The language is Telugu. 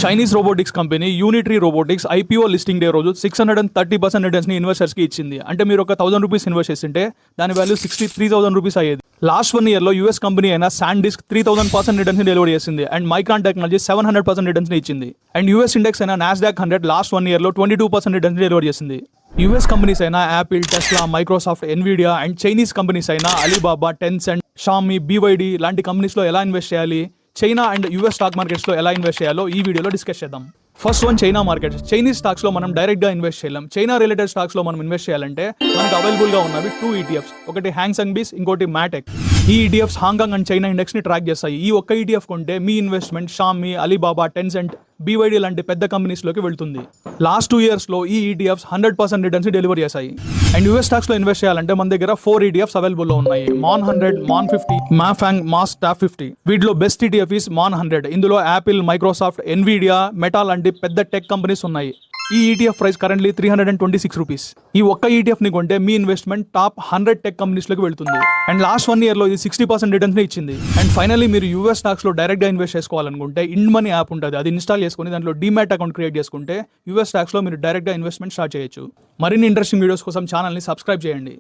Chinese robotics company unitary robotics IPO listing day రోజు 630% రిటర్న్స్ ని ఇన్వెస్టర్స్ కి ఇచ్చింది. అంటే మీరు ఒక ₹1000 ఇన్వెస్ట్ చేస్తుంటే దాని వాల్యూ ₹63,000 అయ్యేది. లాస్ట్ 1 year లో యూఎస్ కంపెనీ అయిన శాండిస్క్ 3000% రిటర్న్స్ ని డెలివరీ చేసింది. అండ్ మైక్రాన్ టెక్నాలజీ 700% రిటర్న్స్ ని ఇచ్చింది. అండ్ యూఎస్ ఇండెక్స్ అయిన నాస్డాక్ 100 లాస్ట్ 1 year లో 22% రిటర్న్స్ ని డెలివరీ చేసింది. యూఎస్ కంపెనీస్ అయిన Apple, Tesla, Microsoft, Nvidia and Chinese companies అయిన అలీబాబా, టెన్సెంట్, షామీ, బీవైడి లాంటి కంపెనీస్ లో ఎలా ఇన్వెస్ట్ చేయాలి, China and US stock markets లో ఎలా ఇన్వెస్ట్ చేయాలో ఈ వీడియోలో డిస్కస్ చేద్దాం. First one, China market. Chinese stocks లో మనం డైరెక్ట్ గా ఇన్వెస్ట్ చేయలేం. చైనా రిలేటెడ్ స్టాక్స్ లో మనం ఇన్వెస్ట్ చేయాలంటే మనకు అవైలబుల్ గా ఉన్నవి 2 ETFs. ఒకటి హ్యాంగ్సెంగ్ బీస్, ఇంకోటి మ్యాటెక్. ఈ ETFs Hong Kong and China index ని ట్రాక్ చేస్తాయి. ఈ ఒక్క ETF కొంటే మీ investment Xiaomi, Alibaba, Tencent, BYD లాంటి పెద్ద కంపెనీస్ లోకి వెళ్తుంది. లాస్ట్ 2 years లో ఈ ETFs 100% రిటర్న్స్ డెలివరీ చేశాయి. అండ్ యూఎస్ స్టాక్స్ లో ఇన్వెస్ట్ చేయాలంటే మన దగ్గర 4 ETFs అవైలబుల్ లో ఉన్నాయి. MON 100, MON 50, MAFANG, MAS top 50. వీటిలో బెస్ట్ ETF ఇస్ మాన్ 100. ఇందులో యాపిల్, మైక్రోసాఫ్ట్, ఎన్విడియా, మెటా లాంటి పెద్ద టెక్ కంపెనీస్ ఉన్నాయి. ఈ ETF ప్రైస్ కరెంట్లీ ₹326. ఈ ఒక్క ETF ని కొంటే మీ ఇన్వెస్ట్మెంట్ టాప్ 100 టెక్ కంపెనీస్ లోకి వెళ్తుంది. అండ్ లాస్ట్ 1 year లో ఇది 60% రిటర్న్స్ ని ఇచ్చింది. అండ్ ఫైనల్లీ మీరు యూఎస్ స్టాక్స్ లో డైరెక్ట్ గా ఇన్వెస్ట్ చేసుకోవాలనుకుంటే ఇండ్ మనీ యాప్ ఉంటుంది. అది ఇన్స్టాల్ చేసుకుని దాంట్లో డీమ్యాట్ అకౌంట్ క్రియేట్ చేసుకుంటే యూఎస్ స్టాక్స్ లో మీరు డైరెక్ట్ గా ఇన్వెస్ట్మెంట్ స్టార్ట్ చేయొచ్చు. మరిన్ని ఇంట్రెస్టింగ్ వీడియోస్ కోసం ఛానల్ ని సబ్స్క్రైబ్ చేయండి.